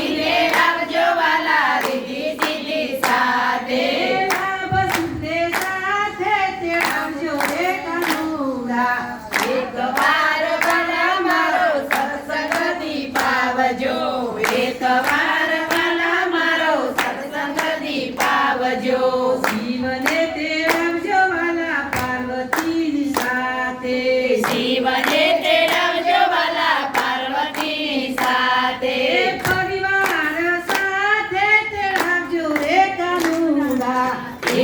લઈને આવજો વાલા રીતિ સીધી સાથે લાભ સિદ્ધે સાથે તેડાવજો રે કાનુડા એકવાર વાલા મારો સત્સંગથી પાવજો એકવાર વાલા મારો સત્સંગથી પાવજો શિવને તેડાવજો વાલા પાર્વતીની સાથે શિવને તેડાવજો વાલા પાર્વતીની સાથે પરિવાર સાથે તેડાવજો રે કાનુડા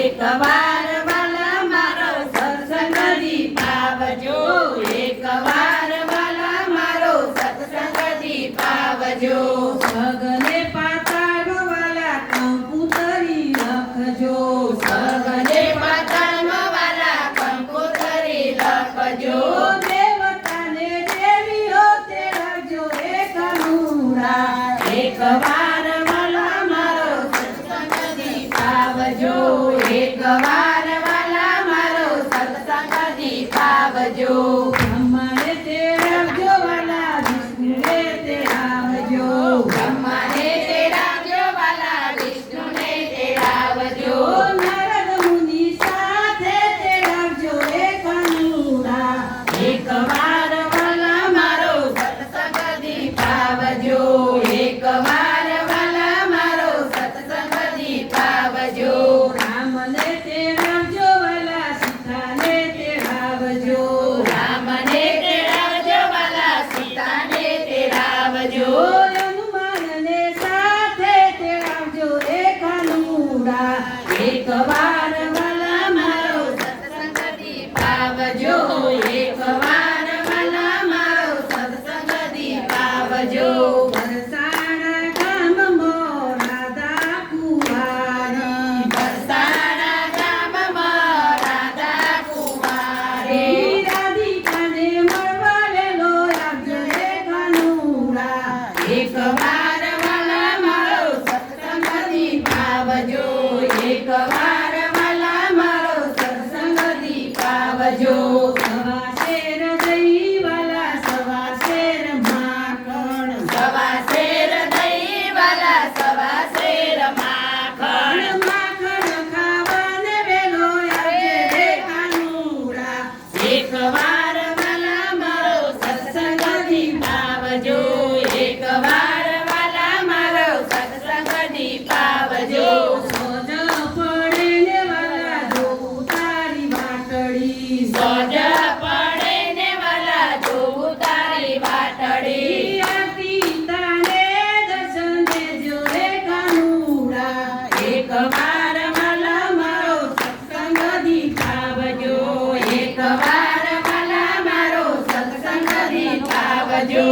એકવાર વાલા મારો સત્સંગથી પાવજો એકવાર વાલા મારો સત્સંગથી પાવજો સગને પાતાળો વાલા કંકુતરી લખજો સગને પાતાળમાં વાલા કંકોતરી લખજો દેવતાને દેવીઓ તેડાવજો રે કાનુડા એકવાર વાલા મારો સત્સંગથી પાવજો એકવાર વાલા મારો સત્સંગથી પાવજો બ્રહ્માને તેડાવજો વાલા વિષ્ણુને તેડાવજો બ્રહ્માને તેડાવજો વાલા વિષ્ણુને તેડાવજો નારદ મુનિ સાથે તેડાવજો રે કાનુડા એકવાર વાલા મારો સત્સંગથી પાવજો એકવાર વાલા મારો સત્સંગથી પાવજો રામને તેડાવજો વાલા સીતાને તેડાવજો રામને તેડાવજો વાલા સીતાને તેડાવજો હનુમાનને સાથે તેડાવજો રે કાનુડા એકવાર વાલા મારો સત્સંગથી પાવજો એકવાર વાલા મારો સત્સંગથી પાવજો વરસાણા ગામમાં રાધા કુંવારી બરસાણા ગામમાં રાધા કુમારી રાધિકાને મળવા વેલો આવજો રે કાનુડા એકવાર વાલા મારો સત્સંગથી પાવજો એકવાર વાલા મારો સત્સંગથી પાવજો સવા શેર દહીં વાલા સવા શેર માખણ સવા શેર દહીં વાલા સવા શેર માખણ માખણ ખાવાને વેલો આવજે રે કાનુડા એકવાર વાલા મારો સત્સંગથી પાવજો એકવાર વાલા મારો સત્સંગથી પાવજો સોજ પડે ને વાલા જોઉં તારી વાટડી સોજ પડે ને વાલા જોઉં તારી વાટડી આરતી તાને દર્શન દેજો રે કાનુડા એકવાર વાલા મારો સત્સંગથી પાવજો એકવાર વાલા મારો સત્સંગથી પાવજો